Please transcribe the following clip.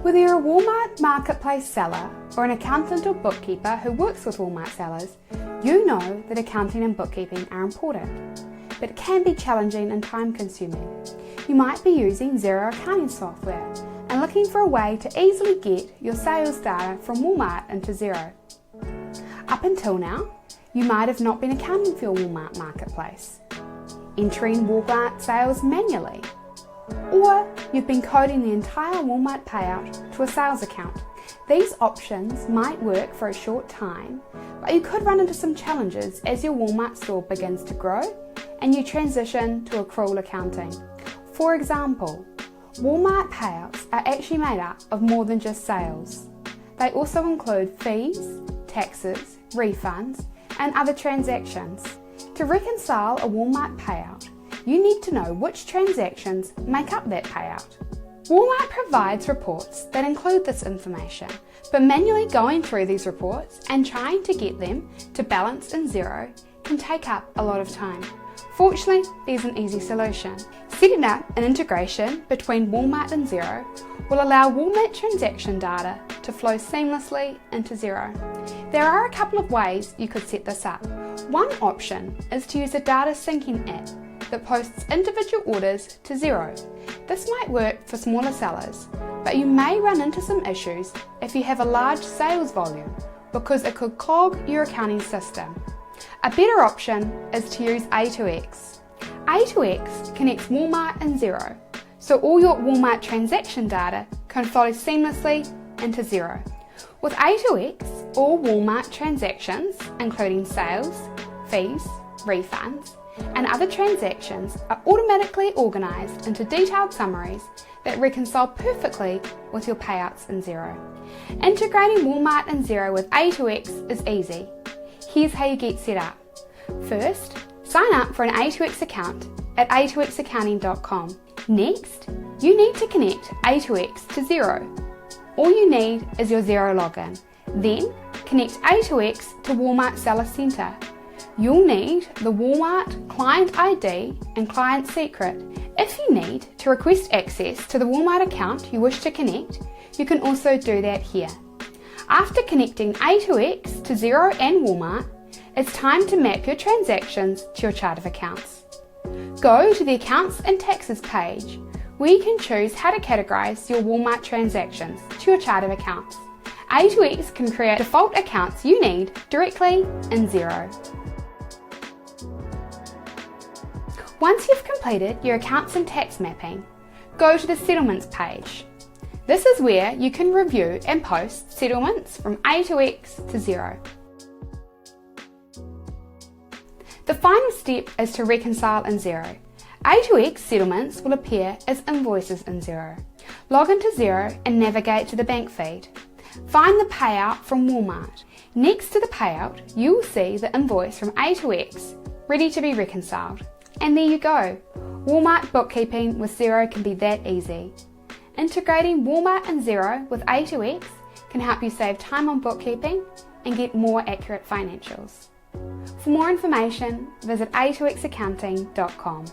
Whether you're a Walmart marketplace seller or an accountant or bookkeeper who works with Walmart sellers, you know that accounting and bookkeeping are important, but it can be challenging and time-consuming. You might be using Xero accounting software and looking for a way to easily get your sales data from Walmart into Xero. Up until now, you might have not been accounting for your Walmart marketplace, entering Walmart sales manually, or you've been coding the entire Walmart payout to a sales account. These options might work for a short time, but you could run into some challenges as your Walmart store begins to grow and you transition to accrual accounting. For example, Walmart payouts are actually made up of more than just sales. They also include fees, taxes, refunds, and other transactions. To reconcile a Walmart payout, you need to know which transactions make up that payout. Walmart provides reports that include this information, but manually going through these reports and trying to get them to balance in Xero can take up a lot of time. Fortunately, there's an easy solution. Setting up an integration between Walmart and Xero will allow Walmart transaction data to flow seamlessly into Xero. There are a couple of ways you could set this up. One option is to use a data syncing app that posts individual orders to Xero. This might work for smaller sellers, but you may run into some issues if you have a large sales volume because it could clog your accounting system. A better option is to use A2X. A2X connects Walmart and Xero, so all your Walmart transaction data can flow seamlessly into Xero. With A2X, all Walmart transactions, including sales, fees, refunds, and other transactions are automatically organised into detailed summaries that reconcile perfectly with your payouts in Xero. Integrating Walmart and Xero with A2X is easy. Here's how you get set up. First, sign up for an A2X account at a2xaccounting.com. Next, you need to connect A2X to Xero. All you need is your Xero login. Then, connect A2X to Walmart Seller Centre. You'll need the Walmart client ID and client secret. If you need to request access to the Walmart account you wish to connect, you can also do that here. After connecting A2X to Xero and Walmart, it's time to map your transactions to your chart of accounts. Go to the Accounts and Taxes page, where you can choose how to categorise your Walmart transactions to your chart of accounts. A2X can create default accounts you need directly in Xero. Once you've completed your accounts and tax mapping, go to the Settlements page. This is where you can review and post settlements from A2X to Xero. The final step is to reconcile in Xero. A2X settlements will appear as invoices in Xero. Log into Xero and navigate to the bank feed. Find the payout from Walmart. Next to the payout, you will see the invoice from A2X ready to be reconciled. And there you go. Walmart bookkeeping with Xero can be that easy. Integrating Walmart and Xero with A2X can help you save time on bookkeeping and get more accurate financials. For more information, visit a2xaccounting.com.